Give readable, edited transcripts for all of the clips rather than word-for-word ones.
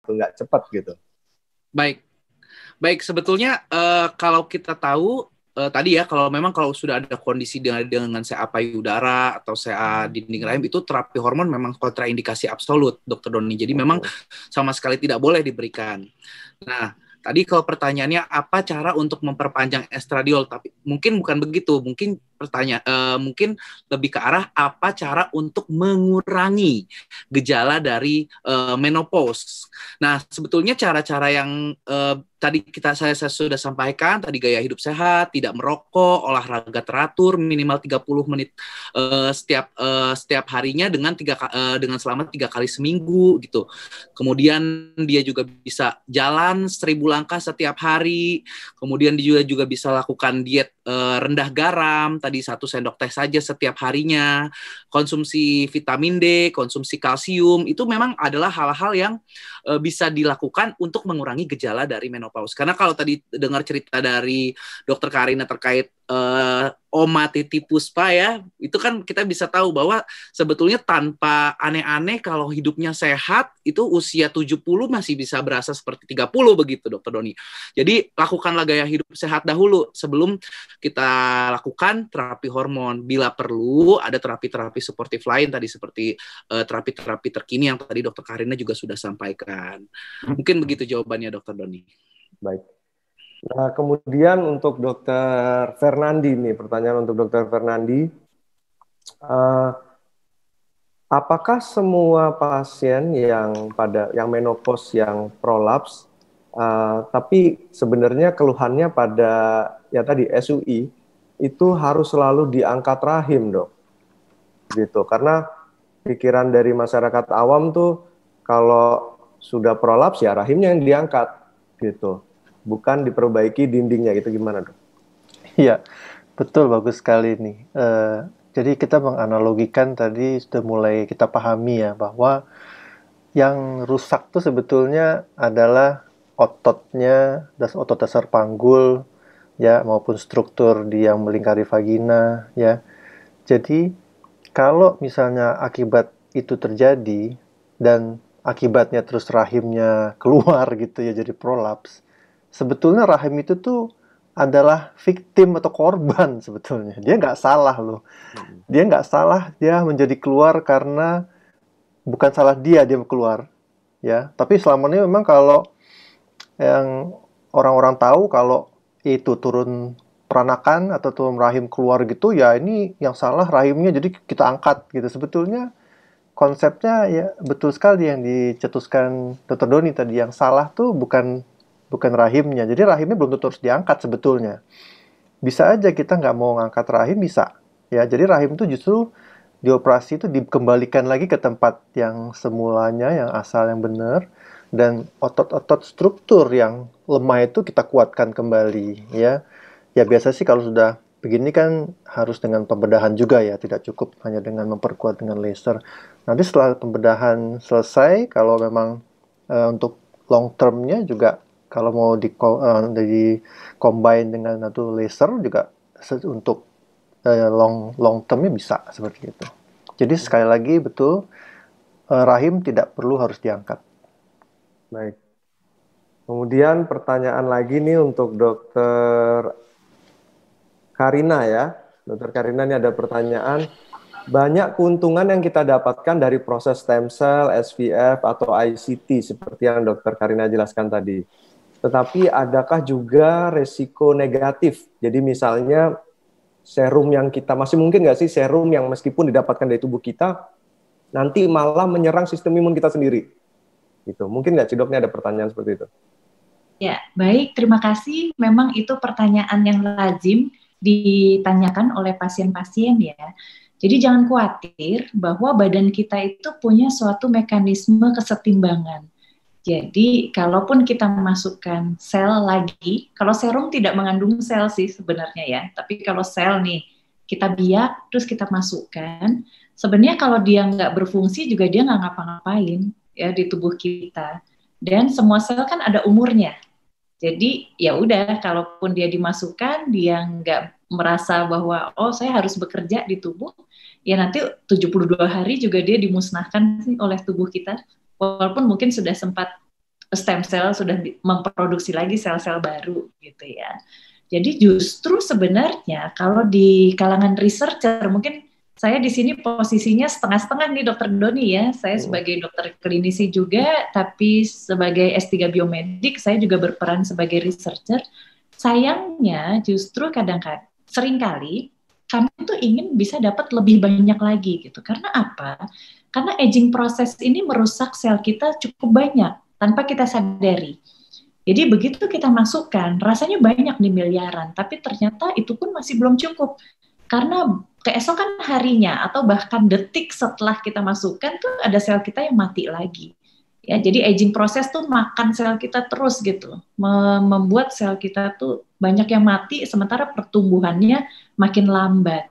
gitu, nggak cepat gitu. Baik, baik. Sebetulnya kalau kita tahu tadi ya, kalau sudah ada kondisi dengan CA payudara atau CA dinding rahim, itu terapi hormon memang kontraindikasi absolut, Dokter Doni. Jadi memang sama sekali tidak boleh diberikan. Nah, tadi kalau pertanyaannya apa cara untuk memperpanjang estradiol, tapi mungkin bukan begitu. Mungkin lebih ke arah apa cara untuk mengurangi gejala dari menopause. Nah, sebetulnya cara-cara yang tadi saya sudah sampaikan, tadi gaya hidup sehat, tidak merokok, olahraga teratur minimal 30 menit setiap harinya dengan selama 3 kali seminggu gitu. Kemudian dia juga bisa jalan 1.000 langkah setiap hari. Kemudian dia juga bisa lakukan diet rendah garam, tadi 1 sendok teh saja setiap harinya. Konsumsi vitamin D, konsumsi kalsium, itu memang adalah hal-hal yang bisa dilakukan untuk mengurangi gejala dari menopause. Karena kalau tadi dengar cerita dari Dokter Karina terkait Oma Titi Puspa ya, itu kan kita bisa tahu bahwa sebetulnya tanpa aneh-aneh kalau hidupnya sehat, itu usia 70 masih bisa berasa seperti 30 begitu, Dokter Doni. Jadi lakukanlah gaya hidup sehat dahulu sebelum kita lakukan terapi hormon. Bila perlu ada terapi-terapi suportif lain tadi seperti terapi-terapi terkini yang tadi Dokter Karina juga sudah sampaikan. Mungkin begitu jawabannya, Dokter Doni. Baik. Nah, kemudian untuk Dokter Fernandi nih, pertanyaan untuk Dokter Fernandi. Apakah semua pasien yang menopause yang prolaps, tapi sebenarnya keluhannya pada ya tadi SUI itu harus selalu diangkat rahim, Dok? Gitu. Karena pikiran dari masyarakat awam tuh kalau sudah prolaps ya rahimnya yang diangkat gitu. Bukan diperbaiki dindingnya gitu, gimana, Dok? Iya, betul, bagus sekali nih. Jadi kita menganalogikan tadi sudah mulai kita pahami ya bahwa yang rusak tuh sebetulnya adalah ototnya, otot dasar panggul ya maupun struktur di yang melingkari vagina ya. Jadi kalau misalnya akibat itu terjadi dan akibatnya terus rahimnya keluar gitu ya jadi prolaps, sebetulnya rahim itu tuh adalah victim atau korban sebetulnya. Dia nggak salah loh. Dia nggak salah, dia menjadi keluar karena bukan salah dia keluar. Ya, tapi selama ini memang kalau yang orang-orang tahu kalau itu turun peranakan atau turun rahim keluar gitu, ya ini yang salah rahimnya jadi kita angkat gitu. Sebetulnya konsepnya ya betul sekali yang dicetuskan Dr. Doni tadi, yang salah tuh bukan rahimnya. Jadi rahimnya belum tentu harus diangkat sebetulnya. Bisa aja kita nggak mau ngangkat rahim, bisa. Ya, jadi rahim itu justru dioperasi itu dikembalikan lagi ke tempat yang semulanya, yang asal, yang benar. Dan otot-otot struktur yang lemah itu kita kuatkan kembali. Ya, ya biasa sih kalau sudah begini kan harus dengan pembedahan juga ya. Tidak cukup hanya dengan memperkuat dengan laser. Nanti setelah pembedahan selesai, kalau memang untuk long termnya juga kalau mau di combine dengan satu laser juga untuk long termnya bisa seperti itu. Jadi sekali lagi betul, rahim tidak perlu harus diangkat. Baik. Kemudian pertanyaan lagi nih untuk Dokter Karina ya. Dokter Karina, ini ada pertanyaan. Banyak keuntungan yang kita dapatkan dari proses stem cell, SVF, atau ICT seperti yang Dokter Karina jelaskan tadi. Tetapi adakah juga resiko negatif? Jadi misalnya serum yang kita, masih mungkin nggak sih serum yang meskipun didapatkan dari tubuh kita, nanti malah menyerang sistem imun kita sendiri? Gitu. Mungkin nggak sih, Dok, ini ada pertanyaan seperti itu? Ya, baik. Terima kasih. Memang itu pertanyaan yang lazim ditanyakan oleh pasien-pasien ya. Jadi jangan khawatir bahwa badan kita itu punya suatu mekanisme kesetimbangan. Jadi kalaupun kita masukkan sel lagi, kalau serum tidak mengandung sel sih sebenarnya ya, tapi kalau sel nih kita biak terus kita masukkan, sebenarnya kalau dia nggak berfungsi juga dia nggak ngapa-ngapain ya di tubuh kita. Dan semua sel kan ada umurnya. Jadi ya udah, kalaupun dia dimasukkan, dia nggak merasa bahwa oh saya harus bekerja di tubuh, ya nanti 72 hari juga dia dimusnahkan sih oleh tubuh kita. Walaupun mungkin sudah sempat stem cell sudah memproduksi lagi sel-sel baru gitu ya. Jadi justru sebenarnya kalau di kalangan researcher, mungkin saya di sini posisinya setengah-setengah nih Dokter Doni ya. Saya sebagai dokter klinisi juga, tapi sebagai S3 biomedik saya juga berperan sebagai researcher. Sayangnya justru kadang-kadang seringkali kami tuh ingin bisa dapat lebih banyak lagi gitu. Karena apa? Karena aging proses ini merusak sel kita cukup banyak tanpa kita sadari. Jadi begitu kita masukkan, rasanya banyak nih miliaran, tapi ternyata itu pun masih belum cukup. Karena keesokan harinya atau bahkan detik setelah kita masukkan tuh ada sel kita yang mati lagi. Ya, jadi aging proses tuh makan sel kita terus gitu, membuat sel kita tuh banyak yang mati sementara pertumbuhannya makin lambat.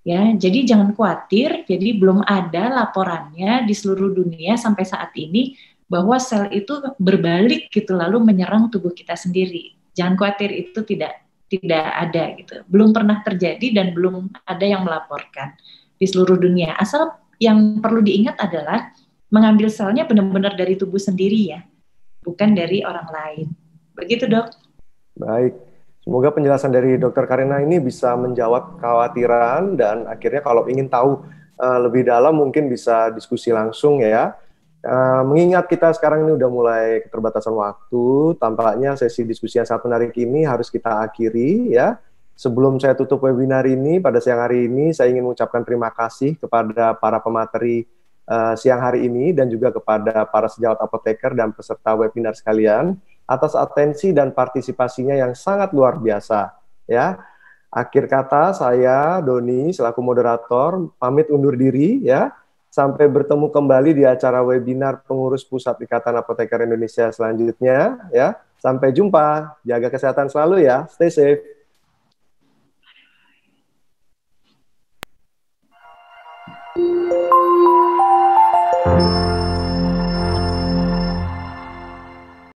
Ya, jadi jangan khawatir, jadi belum ada laporannya di seluruh dunia sampai saat ini bahwa sel itu berbalik gitu lalu menyerang tubuh kita sendiri. Jangan khawatir, itu tidak ada gitu. Belum pernah terjadi dan belum ada yang melaporkan di seluruh dunia. Asal yang perlu diingat adalah mengambil selnya benar-benar dari tubuh sendiri ya, bukan dari orang lain. Begitu, Dok. Baik. Semoga penjelasan dari Dr. Karina ini bisa menjawab kekhawatiran dan akhirnya kalau ingin tahu lebih dalam mungkin bisa diskusi langsung ya. Mengingat kita sekarang ini udah mulai keterbatasan waktu, tampaknya sesi diskusi yang sangat menarik ini harus kita akhiri ya. Sebelum saya tutup webinar ini pada siang hari ini, saya ingin mengucapkan terima kasih kepada para pemateri siang hari ini dan juga kepada para sejawat apoteker dan peserta webinar sekalian atas atensi dan partisipasinya yang sangat luar biasa ya. Akhir kata saya Doni selaku moderator pamit undur diri ya. Sampai bertemu kembali di acara webinar pengurus Pusat Ikatan Apoteker Indonesia selanjutnya ya. Sampai jumpa. Jaga kesehatan selalu ya. Stay safe.